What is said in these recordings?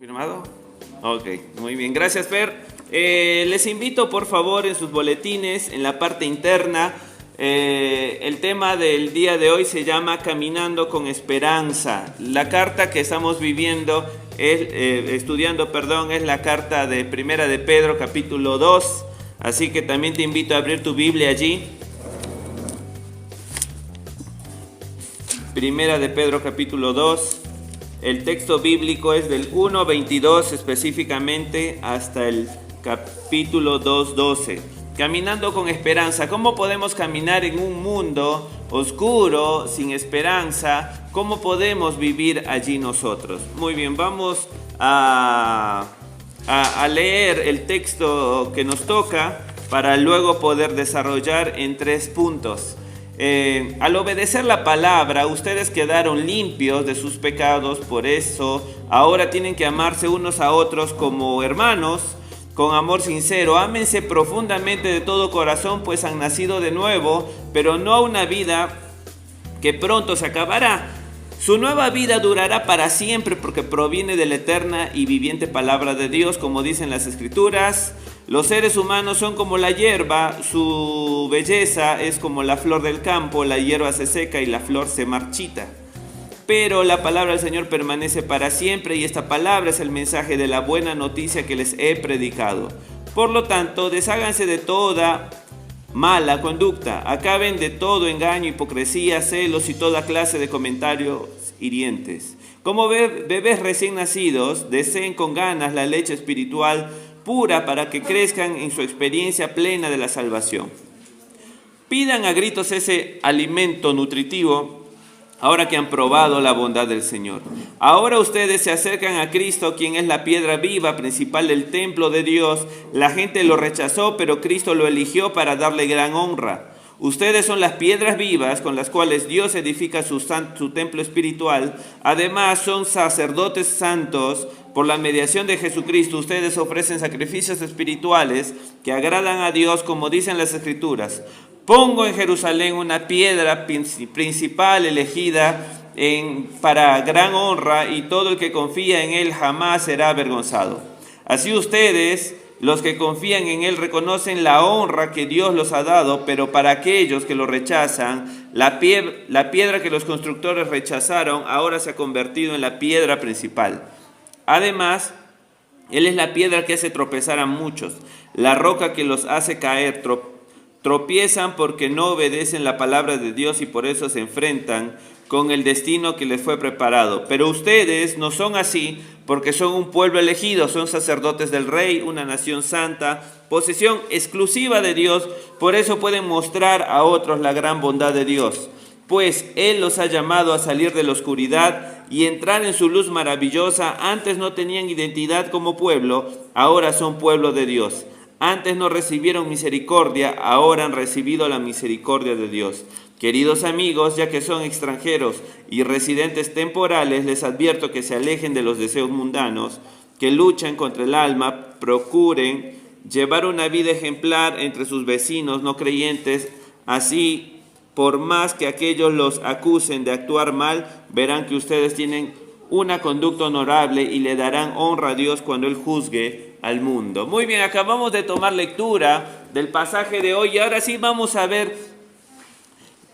¿Firmado? Ok, muy bien, gracias Fer. Les invito por favor en sus boletines, en la parte interna, el tema del día de hoy se llama Caminando con Esperanza. La carta que estamos estudiando, es la carta de Primera de Pedro, capítulo 2. Así que también te invito a abrir tu Biblia allí. Primera de Pedro, capítulo 2. El texto bíblico es del 1:22 específicamente hasta el capítulo 2:12. Caminando con esperanza. ¿Cómo podemos caminar en un mundo oscuro, sin esperanza? ¿Cómo podemos vivir allí nosotros? Muy bien, vamos a leer el texto que nos toca para luego poder desarrollar en 3 puntos. Al obedecer la palabra, ustedes quedaron limpios de sus pecados, por eso ahora tienen que amarse unos a otros como hermanos, con amor sincero. Ámense profundamente de todo corazón, pues han nacido de nuevo, pero no a una vida que pronto se acabará. Su nueva vida durará para siempre porque proviene de la eterna y viviente palabra de Dios, como dicen las Escrituras. Los seres humanos son como la hierba, su belleza es como la flor del campo, la hierba se seca y la flor se marchita. Pero la palabra del Señor permanece para siempre y esta palabra es el mensaje de la buena noticia que les he predicado. Por lo tanto, desháganse de toda mala conducta, acaben de todo engaño, hipocresía, celos y toda clase de comentarios hirientes. Como bebés recién nacidos, deseen con ganas la leche espiritual pura para que crezcan en su experiencia plena de la salvación. Pidan a gritos ese alimento nutritivo ahora que han probado la bondad del Señor. Ahora ustedes se acercan a Cristo, quien es la piedra viva principal del templo de Dios. La gente lo rechazó, pero Cristo lo eligió para darle gran honra. Ustedes son las piedras vivas con las cuales Dios edifica su templo espiritual. Además, son sacerdotes santos. Por la mediación de Jesucristo, ustedes ofrecen sacrificios espirituales que agradan a Dios, como dicen las Escrituras. Pongo en Jerusalén una piedra principal elegida para gran honra, y todo el que confía en él jamás será avergonzado. Así ustedes, los que confían en él, reconocen la honra que Dios los ha dado, pero para aquellos que lo rechazan, la piedra que los constructores rechazaron ahora se ha convertido en la piedra principal. Además, él es la piedra que hace tropezar a muchos, la roca que los hace caer. Tropiezan porque no obedecen la palabra de Dios y por eso se enfrentan con el destino que les fue preparado. Pero ustedes no son así, porque son un pueblo elegido, son sacerdotes del Rey, una nación santa, posesión exclusiva de Dios. Por eso pueden mostrar a otros la gran bondad de Dios, pues Él los ha llamado a salir de la oscuridad y entrar en su luz maravillosa. Antes no tenían identidad como pueblo, ahora son pueblo de Dios. Antes no recibieron misericordia, ahora han recibido la misericordia de Dios. Queridos amigos, ya que son extranjeros y residentes temporales, les advierto que se alejen de los deseos mundanos, que luchan contra el alma, procuren llevar una vida ejemplar entre sus vecinos no creyentes. Así, por más que aquellos los acusen de actuar mal, verán que ustedes tienen una conducta honorable y le darán honra a Dios cuando Él juzgue al mundo. Muy bien, acabamos de tomar lectura del pasaje de hoy y ahora sí vamos a ver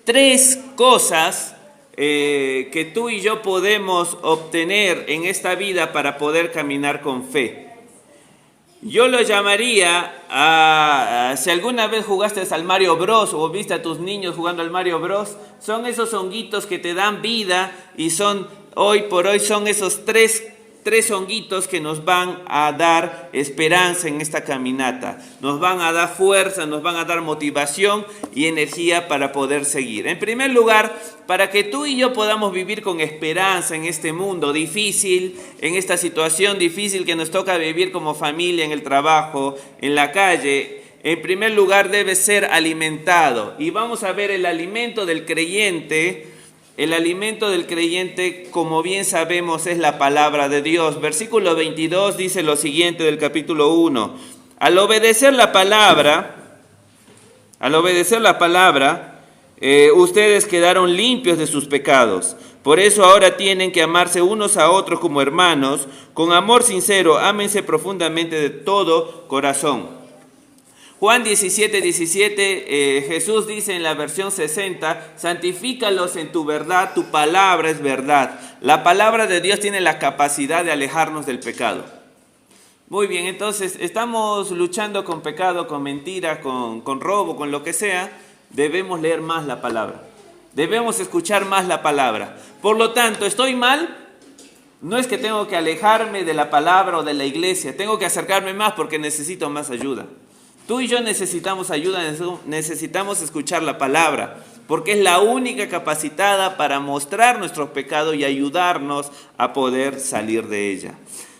3 cosas que tú y yo podemos obtener en esta vida para poder caminar con fe. Yo lo llamaría, si alguna vez jugaste al Mario Bros o viste a tus niños jugando al Mario Bros, son esos honguitos que te dan vida y hoy por hoy son esos tres honguitos que nos van a dar esperanza en esta caminata. Nos van a dar fuerza, nos van a dar motivación y energía para poder seguir. En primer lugar, para que tú y yo podamos vivir con esperanza en este mundo difícil, en esta situación difícil que nos toca vivir como familia, en el trabajo, en la calle, en primer lugar debe ser alimentado. Y vamos a ver el alimento del creyente. El alimento del creyente, como bien sabemos, es la palabra de Dios. Versículo 22 dice lo siguiente del capítulo 1. Al obedecer la palabra, ustedes quedaron limpios de sus pecados. Por eso ahora tienen que amarse unos a otros como hermanos, con amor sincero, ámense profundamente de todo corazón. Juan 17:17, Jesús dice en la versión 60, santifícalos en tu verdad, tu palabra es verdad. La palabra de Dios tiene la capacidad de alejarnos del pecado. Muy bien, entonces estamos luchando con pecado, con mentira, con robo, con lo que sea. Debemos leer más la palabra. Debemos escuchar más la palabra. Por lo tanto, ¿estoy mal? No es que tengo que alejarme de la palabra o de la iglesia. Tengo que acercarme más porque necesito más ayuda. Tú y yo necesitamos ayuda, necesitamos escuchar la palabra, porque es la única capacitada para mostrar nuestros pecados y ayudarnos a poder salir de ella.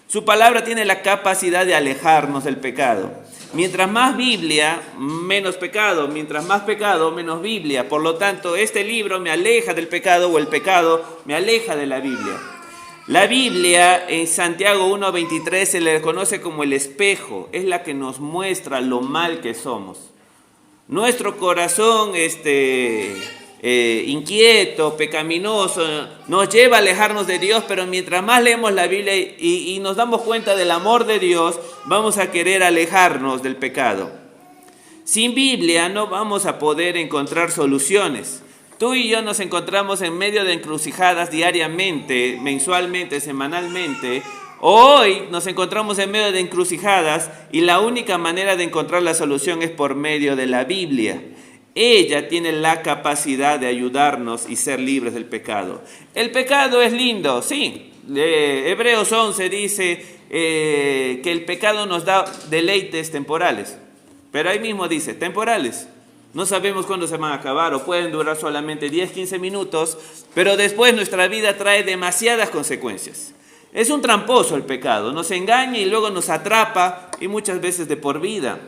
Su palabra tiene la capacidad de alejarnos del pecado. Mientras más Biblia, menos pecado. Mientras más pecado, menos Biblia. Por lo tanto, este libro me aleja del pecado o el pecado me aleja de la Biblia. La Biblia en Santiago 1:23 se le conoce como el espejo, es la que nos muestra lo mal que somos. Nuestro corazón inquieto, pecaminoso, nos lleva a alejarnos de Dios, pero mientras más leemos la Biblia y nos damos cuenta del amor de Dios, vamos a querer alejarnos del pecado. Sin Biblia no vamos a poder encontrar soluciones. Tú y yo nos encontramos en medio de encrucijadas diariamente, mensualmente, semanalmente. Hoy nos encontramos en medio de encrucijadas y la única manera de encontrar la solución es por medio de la Biblia. Ella tiene la capacidad de ayudarnos y ser libres del pecado. El pecado es lindo, sí. Hebreos 11 dice que el pecado nos da deleites temporales. Pero ahí mismo dice, temporales. No sabemos cuándo se van a acabar o pueden durar solamente 10, 15 minutos, pero después nuestra vida trae demasiadas consecuencias. Es un tramposo el pecado, nos engaña y luego nos atrapa y muchas veces de por vida.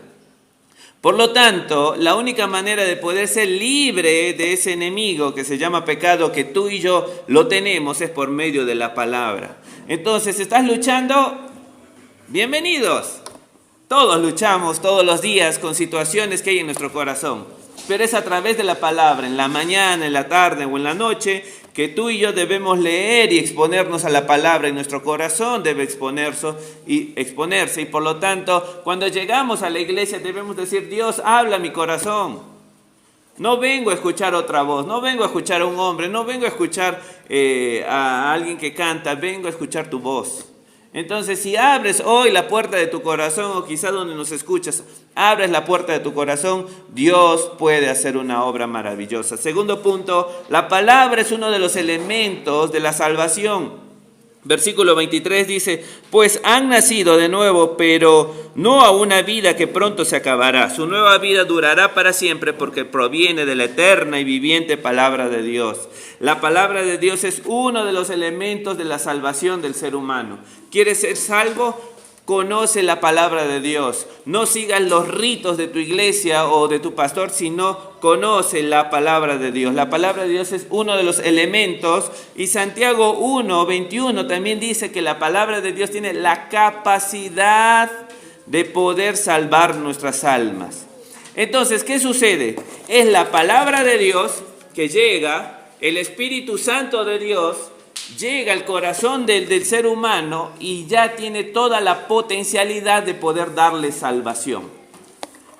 Por lo tanto, la única manera de poder ser libre de ese enemigo que se llama pecado, que tú y yo lo tenemos, es por medio de la palabra. Entonces, ¿estás luchando? Bienvenidos. Todos luchamos todos los días con situaciones que hay en nuestro corazón, pero es a través de la palabra, en la mañana, en la tarde o en la noche, que tú y yo debemos leer y exponernos a la palabra y nuestro corazón debe exponerse y por lo tanto, cuando llegamos a la iglesia debemos decir, Dios, habla a mi corazón. No vengo a escuchar otra voz, no vengo a escuchar a un hombre, no vengo a escuchar a alguien que canta, vengo a escuchar tu voz. Entonces, si abres hoy la puerta de tu corazón, o quizá donde nos escuchas, abres la puerta de tu corazón, Dios puede hacer una obra maravillosa. Segundo punto, la palabra es uno de los elementos de la salvación. Versículo 23 dice, pues han nacido de nuevo, pero no a una vida que pronto se acabará. Su nueva vida durará para siempre porque proviene de la eterna y viviente palabra de Dios. La palabra de Dios es uno de los elementos de la salvación del ser humano. ¿Quieres ser salvo? Conoce la palabra de Dios. No sigas los ritos de tu iglesia o de tu pastor, sino conoce la palabra de Dios. La palabra de Dios es uno de los elementos. Y Santiago 1:21 también dice que la palabra de Dios tiene la capacidad de poder salvar nuestras almas. Entonces, ¿qué sucede? Es la palabra de Dios que llega, el Espíritu Santo de Dios llega al corazón del ser humano y ya tiene toda la potencialidad de poder darle salvación.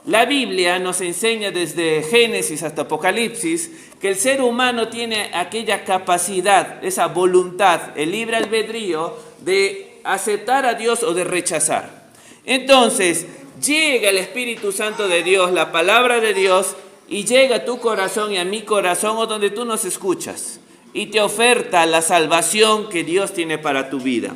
La Biblia nos enseña desde Génesis hasta Apocalipsis que el ser humano tiene aquella capacidad, esa voluntad, el libre albedrío de aceptar a Dios o de rechazar. Entonces, llega el Espíritu Santo de Dios, la palabra de Dios, y llega a tu corazón y a mi corazón o donde tú nos escuchas. Y te oferta la salvación que Dios tiene para tu vida.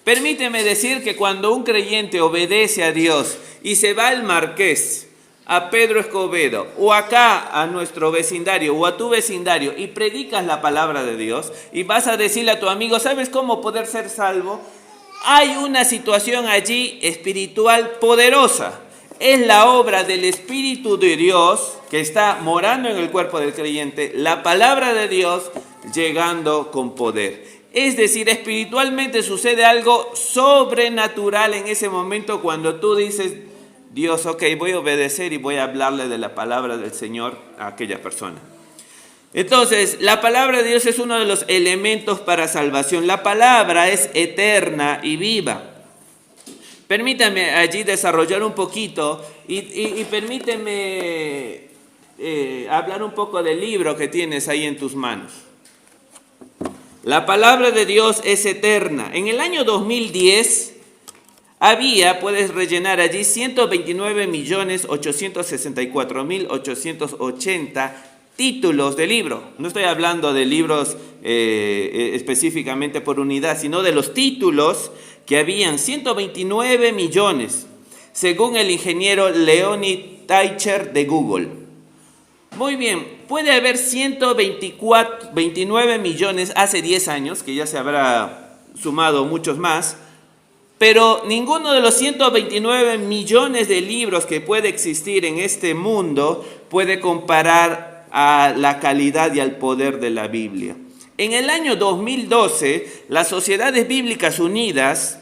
Permíteme decir que cuando un creyente obedece a Dios y se va al Marqués, a Pedro Escobedo, o acá a nuestro vecindario o a tu vecindario y predicas la palabra de Dios y vas a decirle a tu amigo, ¿sabes cómo poder ser salvo? Hay una situación allí espiritual poderosa. Es la obra del Espíritu de Dios que está morando en el cuerpo del creyente, la palabra de Dios llegando con poder. Es decir, espiritualmente sucede algo sobrenatural en ese momento cuando tú dices, Dios, ok, voy a obedecer y voy a hablarle de la palabra del Señor a aquella persona. Entonces, la palabra de Dios es uno de los elementos para salvación. La palabra es eterna y viva. Permítame allí desarrollar un poquito y permíteme hablar un poco del libro que tienes ahí en tus manos. La palabra de Dios es eterna. En el año 2010 puedes rellenar allí 129.864.880 títulos de libro. No estoy hablando de libros específicamente por unidad, sino de los títulos que habían 129 millones, según el ingeniero Leonid Teicher de Google. Muy bien, puede haber 129 millones hace 10 años, que ya se habrá sumado muchos más, pero ninguno de los 129 millones de libros que puede existir en este mundo puede comparar a la calidad y al poder de la Biblia. En el año 2012, las Sociedades Bíblicas Unidas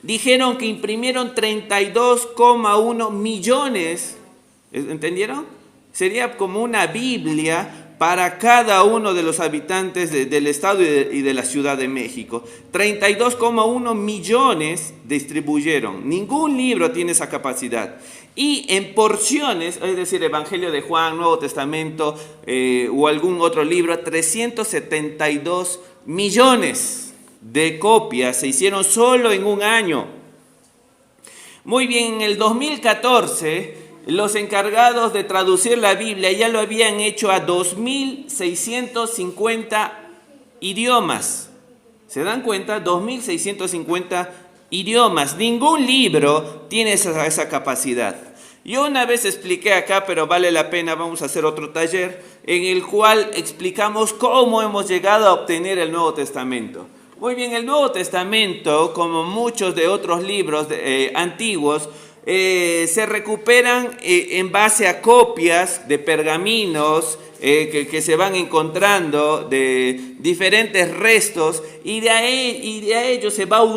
dijeron que imprimieron 32,1 millones, ¿entendieron? Sería como una Biblia para cada uno de los habitantes del estado y de la Ciudad de México. 32,1 millones distribuyeron. Ningún libro tiene esa capacidad. Y en porciones, es decir, Evangelio de Juan, Nuevo Testamento o algún otro libro, 372 millones de copias se hicieron solo en un año. Muy bien, en el 2014, los encargados de traducir la Biblia ya lo habían hecho a 2.650 idiomas. ¿Se dan cuenta? 2.650 idiomas. Ningún libro tiene esa capacidad. Yo una vez expliqué acá, pero vale la pena, vamos a hacer otro taller, en el cual explicamos cómo hemos llegado a obtener el Nuevo Testamento. Muy bien, el Nuevo Testamento, como muchos de otros libros antiguos, se recuperan en base a copias de pergaminos que se van encontrando de diferentes restos y de ellos se van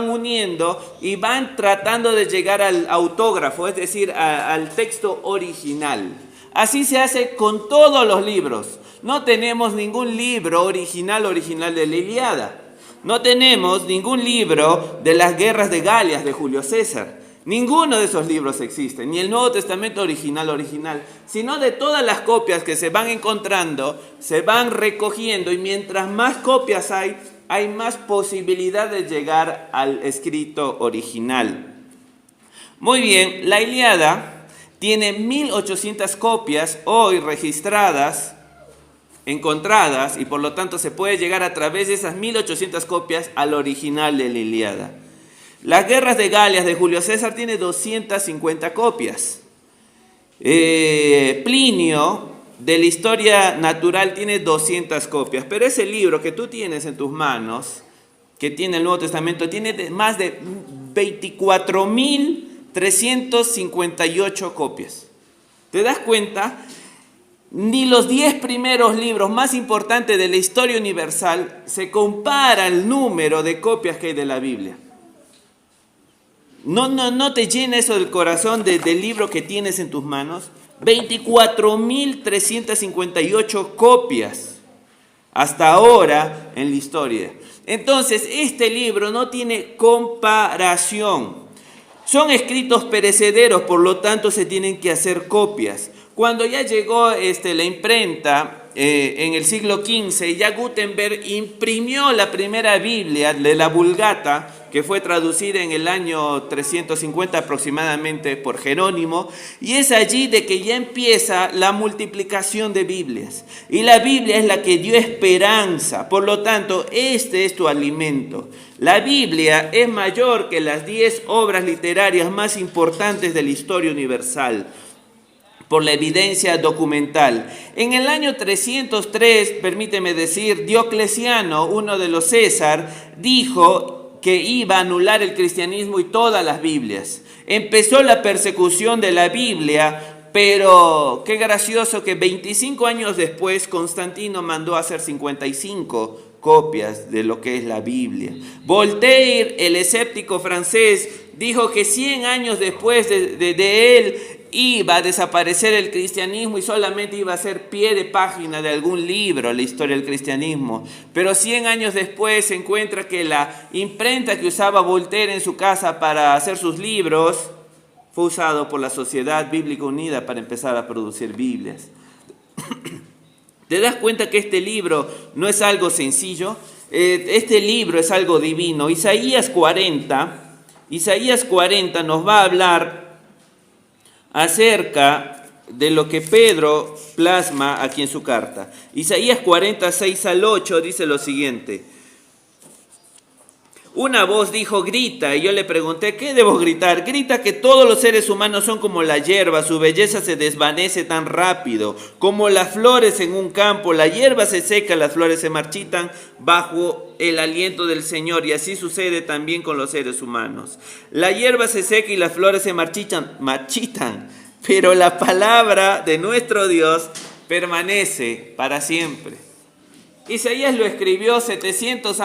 uniendo y van tratando de llegar al autógrafo, es decir, al texto original. Así se hace con todos los libros. No tenemos ningún libro original de la Ilíada. No tenemos ningún libro de las guerras de Galias de Julio César. Ninguno de esos libros existe, ni el Nuevo Testamento original, sino de todas las copias que se van encontrando, se van recogiendo, y mientras más copias hay más posibilidad de llegar al escrito original. Muy bien, la Ilíada tiene 1.800 copias hoy registradas, encontradas, y por lo tanto se puede llegar a través de esas 1.800 copias al original de la Ilíada. Las guerras de Galias de Julio César tiene 250 copias. Plinio, de la historia natural, tiene 200 copias. Pero ese libro que tú tienes en tus manos, que tiene el Nuevo Testamento, tiene más de 24.358 copias. ¿Te das cuenta? Ni los 10 primeros libros más importantes de la historia universal se compara el número de copias que hay de la Biblia. ¿No te llena eso del corazón del libro que tienes en tus manos? 24.358 copias hasta ahora en la historia. Entonces, este libro no tiene comparación. Son escritos perecederos, por lo tanto se tienen que hacer copias. Cuando ya llegó la imprenta en el siglo XV, ya Gutenberg imprimió la primera Biblia de la Vulgata, que fue traducida en el año 350 aproximadamente por Jerónimo, y es allí de que ya empieza la multiplicación de Biblias. Y la Biblia es la que dio esperanza, por lo tanto, este es tu alimento. La Biblia es mayor que las 10 obras literarias más importantes de la historia universal, por la evidencia documental. En el año 303, permíteme decir, Diocleciano, uno de los César, dijo que iba a anular el cristianismo y todas las Biblias. Empezó la persecución de la Biblia, pero qué gracioso que 25 años después Constantino mandó a hacer 55 copias de lo que es la Biblia. Voltaire, el escéptico francés, dijo que 100 años después de él, iba a desaparecer el cristianismo y solamente iba a ser pie de página de algún libro, la historia del cristianismo. Pero 100 años después se encuentra que la imprenta que usaba Voltaire en su casa para hacer sus libros fue usado por la Sociedad Bíblica Unida para empezar a producir Biblias. ¿Te das cuenta que este libro no es algo sencillo? Este libro es algo divino. Isaías 40 nos va a hablar acerca de lo que Pedro plasma aquí en su carta. Isaías 40, 6 al 8 dice lo siguiente. Una voz dijo, grita, y yo le pregunté, ¿qué debo gritar? Grita que todos los seres humanos son como la hierba, su belleza se desvanece tan rápido, como las flores en un campo, la hierba se seca, las flores se marchitan bajo el aliento del Señor, y así sucede también con los seres humanos. La hierba se seca y las flores se marchitan, pero la palabra de nuestro Dios permanece para siempre. Isaías lo escribió 700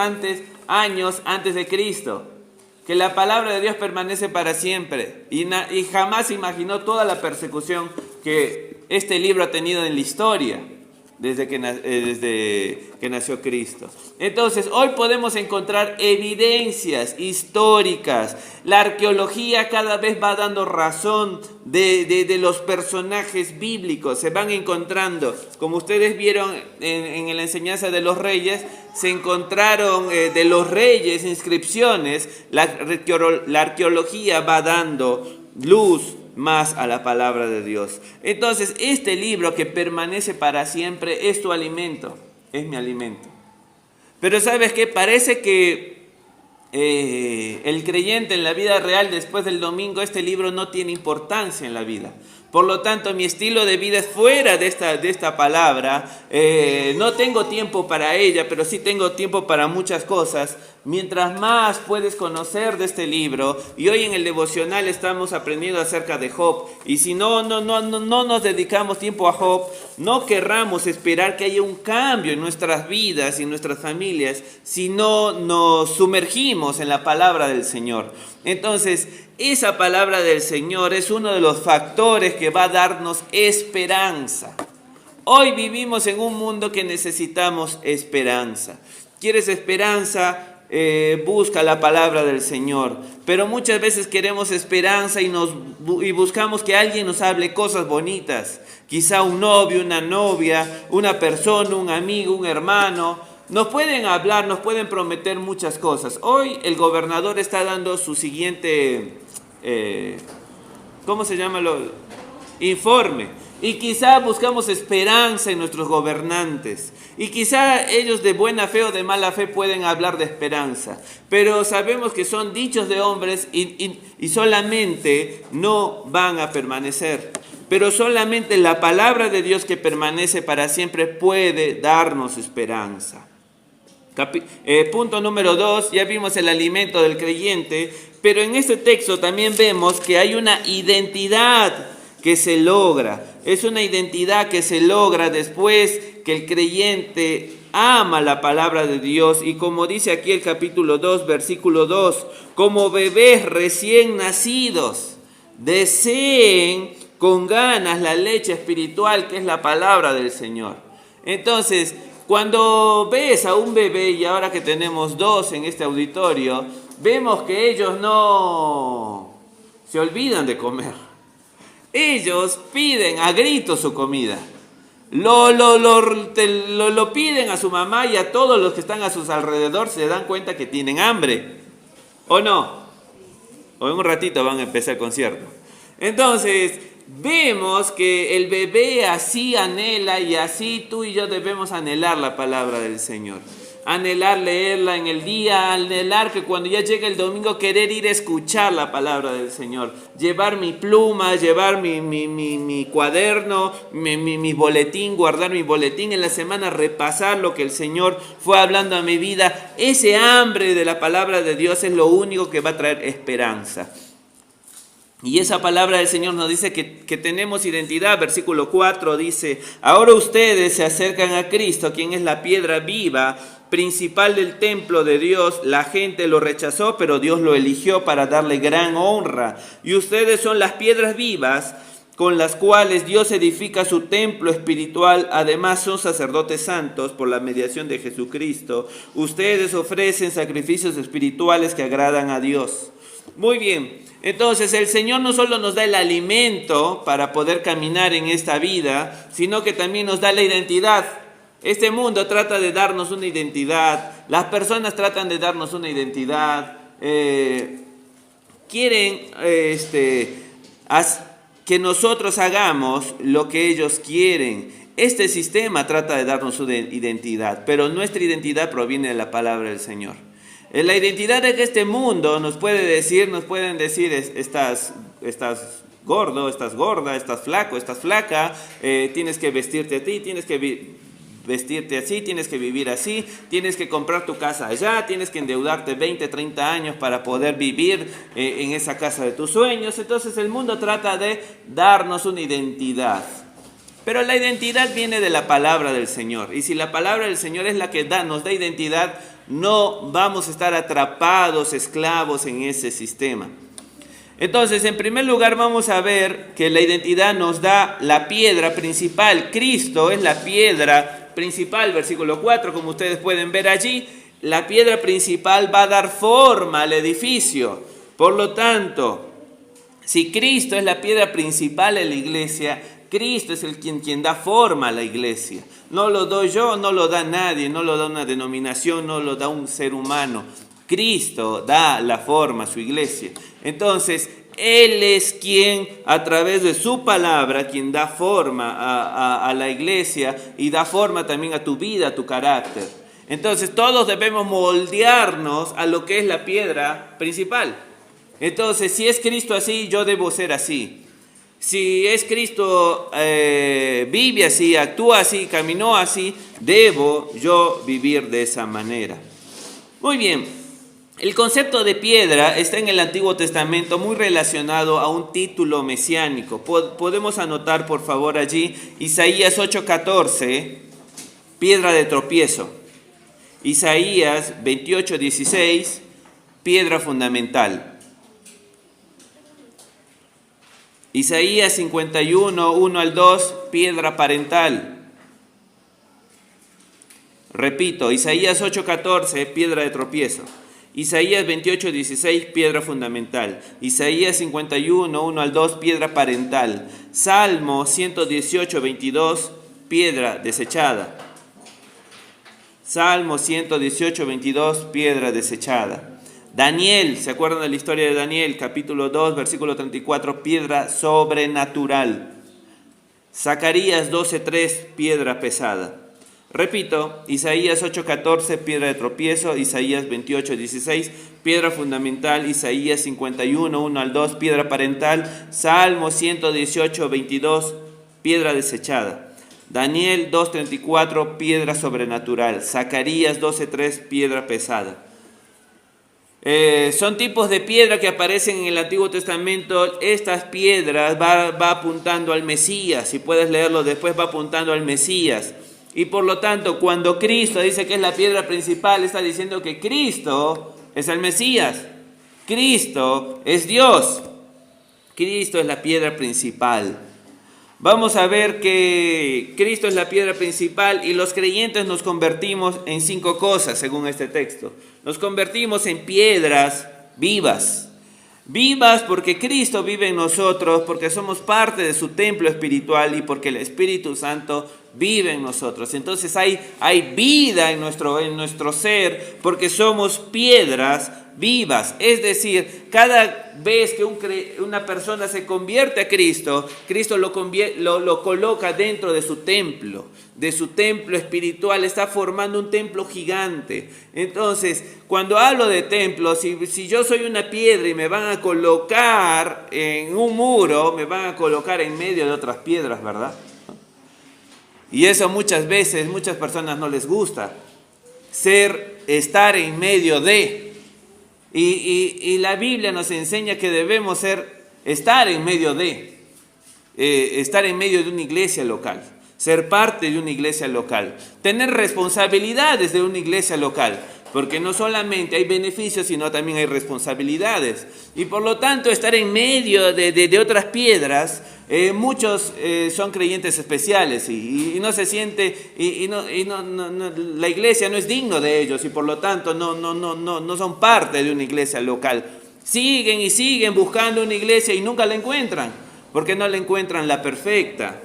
años antes de Cristo, que la palabra de Dios permanece para siempre, y jamás imaginó toda la persecución que este libro ha tenido en la historia desde que nació Cristo. Entonces, hoy podemos encontrar evidencias históricas. La arqueología cada vez va dando razón de los personajes bíblicos. Se van encontrando, como ustedes vieron en la enseñanza de los reyes, se encontraron de los reyes inscripciones. La arqueología va dando luz más a la palabra de Dios. Entonces, este libro que permanece para siempre es tu alimento, es mi alimento. Pero ¿sabes qué? Parece que el creyente en la vida real, después del domingo, este libro no tiene importancia en la vida. Por lo tanto, mi estilo de vida es fuera de esta palabra. No tengo tiempo para ella, pero sí tengo tiempo para muchas cosas. Mientras más puedes conocer de este libro, y hoy en el devocional estamos aprendiendo acerca de Job, y si no nos dedicamos tiempo a Job, no querramos esperar que haya un cambio en nuestras vidas y en nuestras familias, si no nos sumergimos en la palabra del Señor. Entonces, esa palabra del Señor es uno de los factores que va a darnos esperanza. Hoy vivimos en un mundo que necesitamos esperanza. ¿Quieres esperanza? Busca la palabra del Señor. Pero muchas veces queremos esperanza y buscamos que alguien nos hable cosas bonitas. Quizá un novio, una novia, una persona, un amigo, un hermano. Nos pueden hablar, nos pueden prometer muchas cosas. Hoy el gobernador está dando su siguiente, informe. Y quizá buscamos esperanza en nuestros gobernantes. Y quizá ellos de buena fe o de mala fe pueden hablar de esperanza. Pero sabemos que son dichos de hombres y solamente no van a permanecer. Pero solamente la palabra de Dios que permanece para siempre puede darnos esperanza. Punto número 2, ya vimos el alimento del creyente, pero en este texto también vemos que hay una identidad que se logra. Es una identidad que se logra después que el creyente ama la palabra de Dios. Y como dice aquí el capítulo 2, versículo 2, como bebés recién nacidos, deseen con ganas la leche espiritual que es la palabra del Señor. Entonces, cuando ves a un bebé, y ahora que tenemos 2 en este auditorio, vemos que ellos no se olvidan de comer. Ellos piden a gritos su comida. Lo piden a su mamá, y a todos los que están a sus alrededor se dan cuenta que tienen hambre. ¿O no? O en un ratito van a empezar el concierto. Entonces, vemos que el bebé así anhela, y así tú y yo debemos anhelar la palabra del Señor. Anhelar leerla en el día, anhelar que cuando ya llegue el domingo querer ir a escuchar la palabra del Señor. Llevar mi pluma, llevar mi cuaderno, mi boletín, guardar mi boletín en la semana, repasar lo que el Señor fue hablando a mi vida. Ese hambre de la palabra de Dios es lo único que va a traer esperanza. Y esa palabra del Señor nos dice que tenemos identidad. Versículo 4 dice, ahora ustedes se acercan a Cristo, quien es la piedra viva, principal del templo de Dios. La gente lo rechazó, pero Dios lo eligió para darle gran honra. Y ustedes son las piedras vivas con las cuales Dios edifica su templo espiritual. Además son sacerdotes santos por la mediación de Jesucristo. Ustedes ofrecen sacrificios espirituales que agradan a Dios. Muy bien, entonces el Señor no solo nos da el alimento para poder caminar en esta vida, sino que también nos da la identidad. Este mundo trata de darnos una identidad, las personas tratan de darnos una identidad, quieren que nosotros hagamos lo que ellos quieren. Este sistema trata de darnos una identidad, pero nuestra identidad proviene de la palabra del Señor. La identidad de este mundo nos pueden decir, estás gordo, estás gorda, estás flaco, estás flaca, tienes que vestirte así, tienes que vivir así, tienes que comprar tu casa allá, tienes que endeudarte 20, 30 años para poder vivir en esa casa de tus sueños. Entonces el mundo trata de darnos una identidad. Pero la identidad viene de la palabra del Señor. Y si la palabra del Señor es la que nos da identidad, no vamos a estar atrapados, esclavos en ese sistema. Entonces, en primer lugar, vamos a ver que la identidad nos da la piedra principal. Cristo es la piedra principal, versículo 4, como ustedes pueden ver allí. La piedra principal va a dar forma al edificio. Por lo tanto, si Cristo es la piedra principal en la iglesia, Cristo es quien da forma a la iglesia. No lo doy yo, no lo da nadie, no lo da una denominación, no lo da un ser humano. Cristo da la forma a su iglesia. Entonces, Él es quien, a través de su palabra, quien da forma a la iglesia y da forma también a tu vida, a tu carácter. Entonces, todos debemos moldearnos a lo que es la piedra principal. Entonces, si es Cristo así, yo debo ser así. Si es Cristo, vive así, actúa así, caminó así, debo yo vivir de esa manera. Muy bien, el concepto de piedra está en el Antiguo Testamento muy relacionado a un título mesiánico. Podemos anotar por favor allí Isaías 8:14, piedra de tropiezo. Isaías 28:16, piedra fundamental. Isaías 51, 1 al 2, piedra parental. Repito, Isaías 8:14, piedra de tropiezo. Isaías 28:16, piedra fundamental. Isaías 51, 1 al 2, piedra parental. Salmo 118:22, piedra desechada. Salmo 118:22, piedra desechada. Daniel, ¿se acuerdan de la historia de Daniel? Capítulo 2, versículo 34, piedra sobrenatural. Zacarías 12:3, piedra pesada. Repito, Isaías 8:14, piedra de tropiezo. Isaías 28:16, piedra fundamental. Isaías 51, 1 al 2, piedra parental. Salmo 118:22, piedra desechada. Daniel 2:34, piedra sobrenatural. Zacarías 12:3, piedra pesada. Son tipos de piedra que aparecen en el Antiguo Testamento. Estas piedras va apuntando al Mesías. Si puedes leerlo después, va apuntando al Mesías. Y por lo tanto, cuando Cristo dice que es la piedra principal, está diciendo que Cristo es el Mesías. Cristo es Dios. Cristo es la piedra principal. Vamos a ver que Cristo es la piedra principal y los creyentes nos convertimos en 5 cosas según este texto. Nos convertimos en piedras vivas. Vivas porque Cristo vive en nosotros, porque somos parte de su templo espiritual y porque el Espíritu Santo vive en nosotros. Entonces hay vida en nuestro ser porque somos piedras vivas. Es decir, cada vez que una persona se convierte a Cristo, Cristo lo coloca dentro de su templo espiritual. Está formando un templo gigante. Entonces, cuando hablo de templo, si yo soy una piedra y me van a colocar en un muro, me van a colocar en medio de otras piedras, ¿verdad? Y eso muchas personas no les gusta, estar en medio de. Y la Biblia nos enseña que debemos estar en medio de una iglesia local, ser parte de una iglesia local, tener responsabilidades de una iglesia local. porque no solamente hay beneficios, sino también hay responsabilidades. Y por lo tanto, estar en medio de otras piedras, muchos son creyentes especiales y no se siente, la iglesia no es digno de ellos y por lo tanto no son parte de una iglesia local. Siguen y siguen buscando una iglesia y nunca la encuentran, porque no la encuentran la perfecta.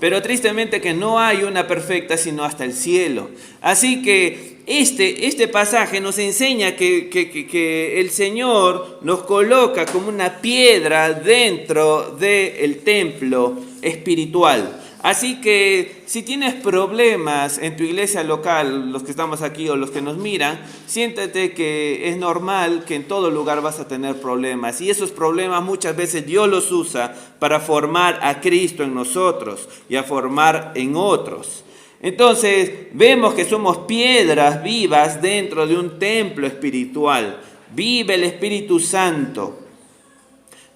Pero tristemente que no hay una perfecta sino hasta el cielo. Así que este pasaje nos enseña que el Señor nos coloca como una piedra dentro del templo espiritual. Así que si tienes problemas en tu iglesia local, los que estamos aquí o los que nos miran, siéntate que es normal que en todo lugar vas a tener problemas. Y esos problemas muchas veces Dios los usa para formar a Cristo en nosotros y a formar en otros. Entonces vemos que somos piedras vivas dentro de un templo espiritual. Vive el Espíritu Santo.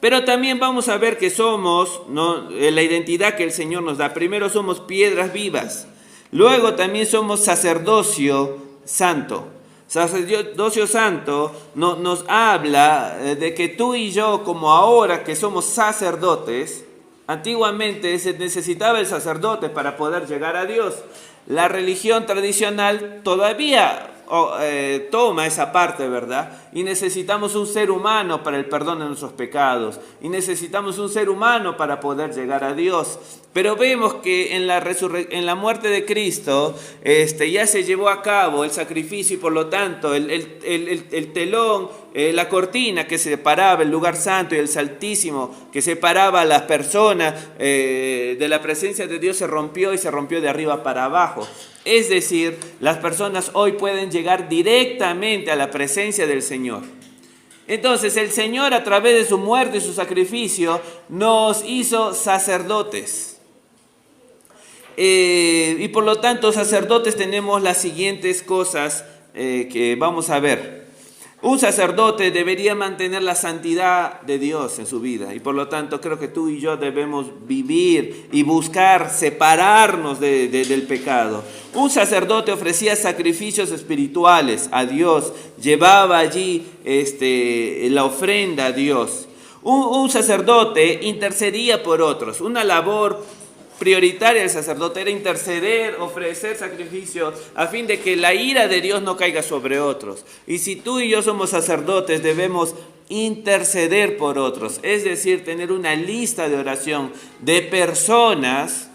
Pero también vamos a ver que somos, ¿no?, la identidad que el Señor nos da. Primero somos piedras vivas. Luego también somos sacerdocio santo. Sacerdocio santo nos habla de que tú y yo, como ahora que somos sacerdotes, antiguamente se necesitaba el sacerdote para poder llegar a Dios. La religión tradicional todavía toma esa parte, ¿verdad? Y necesitamos un ser humano para el perdón de nuestros pecados. Y necesitamos un ser humano para poder llegar a Dios. Pero vemos que en la muerte de Cristo ya se llevó a cabo el sacrificio y por lo tanto el telón, la cortina que separaba el lugar santo y el Santísimo, que separaba a las personas de la presencia de Dios, se rompió y se rompió de arriba para abajo. Es decir, las personas hoy pueden llegar directamente a la presencia del Señor. Entonces el Señor, a través de su muerte y su sacrificio, nos hizo sacerdotes. Y por lo tanto, sacerdotes tenemos las siguientes cosas que vamos a ver. Un sacerdote debería mantener la santidad de Dios en su vida y por lo tanto creo que tú y yo debemos vivir y buscar separarnos del pecado. Un sacerdote ofrecía sacrificios espirituales a Dios, llevaba allí la ofrenda a Dios. Un sacerdote intercedía por otros, una labor prioritaria del sacerdote era interceder, ofrecer sacrificios a fin de que la ira de Dios no caiga sobre otros. Y si tú y yo somos sacerdotes, debemos interceder por otros, es decir, tener una lista de oración de personas,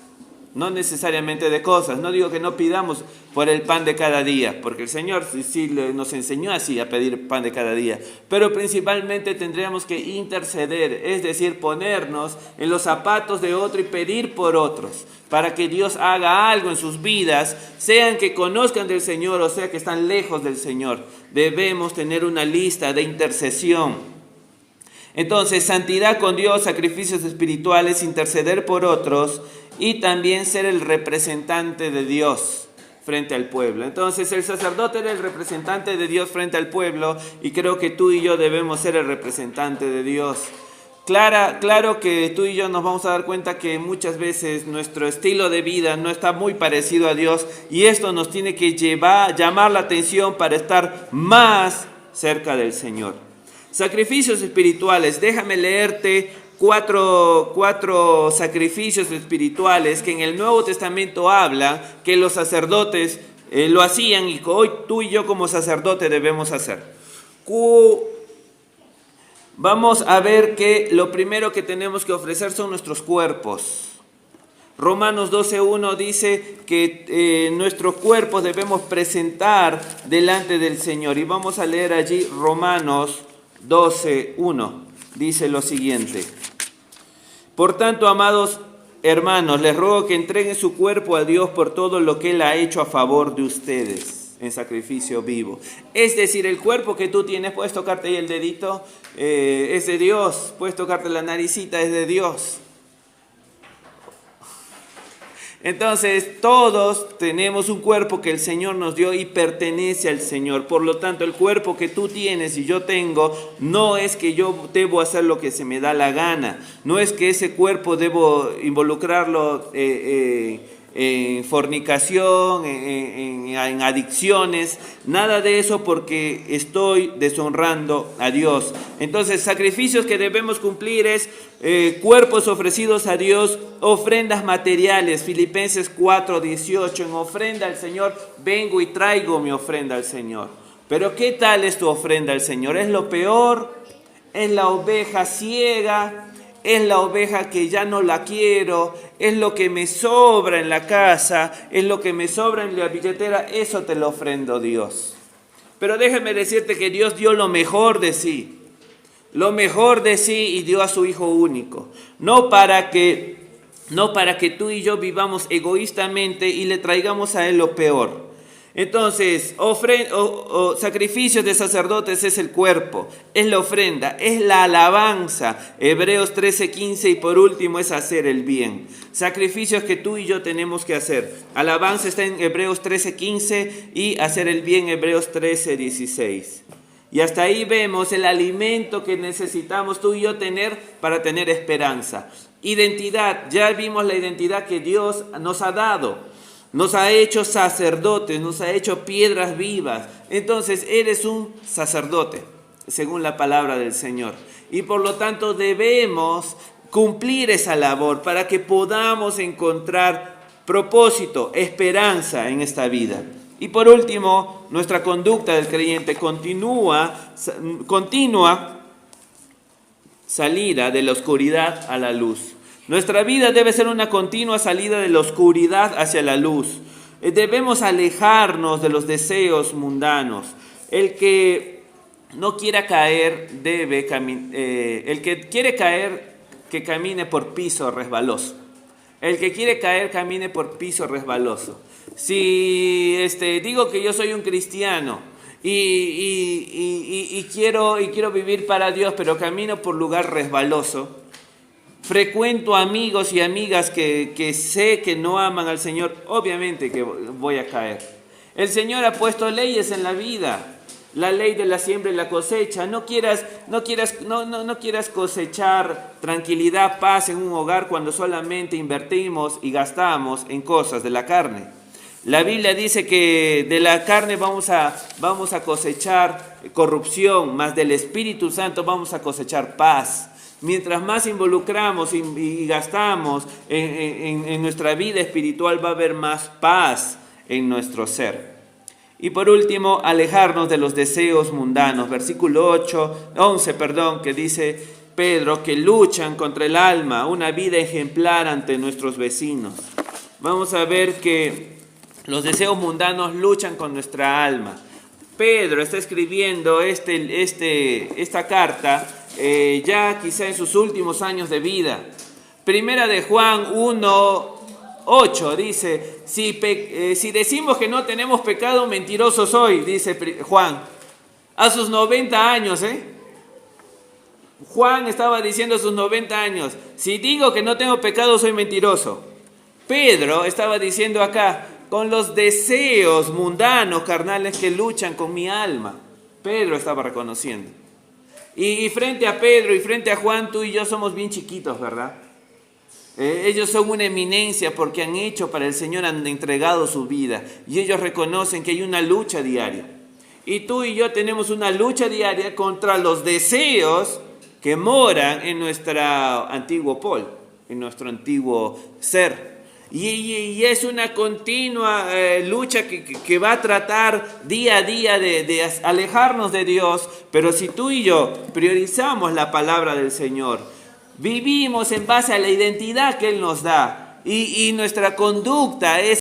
no necesariamente de cosas. No digo que no pidamos por el pan de cada día, porque el Señor sí nos enseñó así a pedir pan de cada día, pero principalmente tendríamos que interceder, es decir, ponernos en los zapatos de otro y pedir por otros, para que Dios haga algo en sus vidas, sean que conozcan del Señor o sea que están lejos del Señor. Debemos tener una lista de intercesión. Entonces, santidad con Dios, sacrificios espirituales, interceder por otros y también ser el representante de Dios frente al pueblo. Entonces, el sacerdote era el representante de Dios frente al pueblo y creo que tú y yo debemos ser el representante de Dios. Claro que tú y yo nos vamos a dar cuenta que muchas veces nuestro estilo de vida no está muy parecido a Dios y esto nos tiene que llamar la atención para estar más cerca del Señor. Sacrificios espirituales, déjame leerte cuatro sacrificios espirituales que en el Nuevo Testamento habla que los sacerdotes lo hacían y que hoy tú y yo como sacerdote debemos hacer. Vamos a ver que lo primero que tenemos que ofrecer son nuestros cuerpos. Romanos 12:1 dice que nuestros cuerpos debemos presentar delante del Señor. Y vamos a leer allí Romanos 12:1. Dice lo siguiente: por tanto, amados hermanos, les ruego que entreguen su cuerpo a Dios por todo lo que Él ha hecho a favor de ustedes en sacrificio vivo. Es decir, el cuerpo que tú tienes, puedes tocarte ahí el dedito, es de Dios. Puedes tocarte la naricita, es de Dios. Entonces, todos tenemos un cuerpo que el Señor nos dio y pertenece al Señor. Por lo tanto, el cuerpo que tú tienes y yo tengo, no es que yo debo hacer lo que se me da la gana. No es que ese cuerpo debo involucrarlo fornicación, en adicciones, nada de eso, porque estoy deshonrando a Dios. Entonces, sacrificios que debemos cumplir es cuerpos ofrecidos a Dios, ofrendas materiales. Filipenses 4:18, en ofrenda al Señor vengo y traigo mi ofrenda al Señor. Pero ¿qué tal es tu ofrenda al Señor? ¿Es lo peor? ¿Es la oveja ciega? ¿Es la oveja que ya no la quiero? ¿Es lo que me sobra en la casa? ¿Es lo que me sobra en la billetera? Eso te lo ofrendo Dios. Pero déjame decirte que Dios dio lo mejor de sí. Lo mejor de sí, y dio a su Hijo único. No para que tú y yo vivamos egoístamente y le traigamos a Él lo peor. Entonces, sacrificios de sacerdotes es el cuerpo, es la ofrenda, es la alabanza, Hebreos 13:15, y por último es hacer el bien. Sacrificios que tú y yo tenemos que hacer. Alabanza está en Hebreos 13:15 y hacer el bien, Hebreos 13:16. Y hasta ahí vemos el alimento que necesitamos tú y yo tener para tener esperanza. Identidad, ya vimos la identidad que Dios nos ha dado. Nos ha hecho sacerdotes, nos ha hecho piedras vivas. Entonces eres un sacerdote, según la palabra del Señor. Y por lo tanto debemos cumplir esa labor para que podamos encontrar propósito, esperanza en esta vida. Y por último, nuestra conducta del creyente continua salida de la oscuridad a la luz. Nuestra vida debe ser una continua salida de la oscuridad hacia la luz. Debemos alejarnos de los deseos mundanos. El que no quiera caer el que quiere caer, que camine por piso resbaloso. El que quiere caer, camine por piso resbaloso. Si digo que yo soy un cristiano y quiero vivir para Dios, pero camino por lugar resbaloso, frecuento amigos y amigas que sé que no aman al Señor, obviamente que voy a caer. El Señor ha puesto leyes en la vida, la ley de la siembra y la cosecha. No quieras cosechar tranquilidad, paz en un hogar cuando solamente invertimos y gastamos en cosas de la carne. La Biblia dice que de la carne vamos a cosechar corrupción, mas del Espíritu Santo vamos a cosechar paz. Mientras más involucramos y gastamos en nuestra vida espiritual, va a haber más paz en nuestro ser. Y por último, alejarnos de los deseos mundanos. Versículo 11, que dice Pedro, que luchan contra el alma, una vida ejemplar ante nuestros vecinos. Vamos a ver que los deseos mundanos luchan con nuestra alma. Pedro está escribiendo esta carta ya quizá en sus últimos años de vida. Primera de Juan 1:8 dice, si decimos que no tenemos pecado, mentirosos soy, dice Juan. A sus 90 años, Juan estaba diciendo a sus 90 años, si digo que no tengo pecado, soy mentiroso. Pedro estaba diciendo acá, con los deseos mundanos, carnales, que luchan con mi alma. Pedro estaba reconociendo. Y frente a Pedro y frente a Juan, tú y yo somos bien chiquitos, ¿verdad? Ellos son una eminencia porque han hecho para el Señor, han entregado su vida. Y ellos reconocen que hay una lucha diaria. Y tú y yo tenemos una lucha diaria contra los deseos que moran en nuestro antiguo en nuestro antiguo ser. Y es una continua lucha que va a tratar día a día de alejarnos de Dios. Pero si tú y yo priorizamos la palabra del Señor, vivimos en base a la identidad que Él nos da, y nuestra conducta es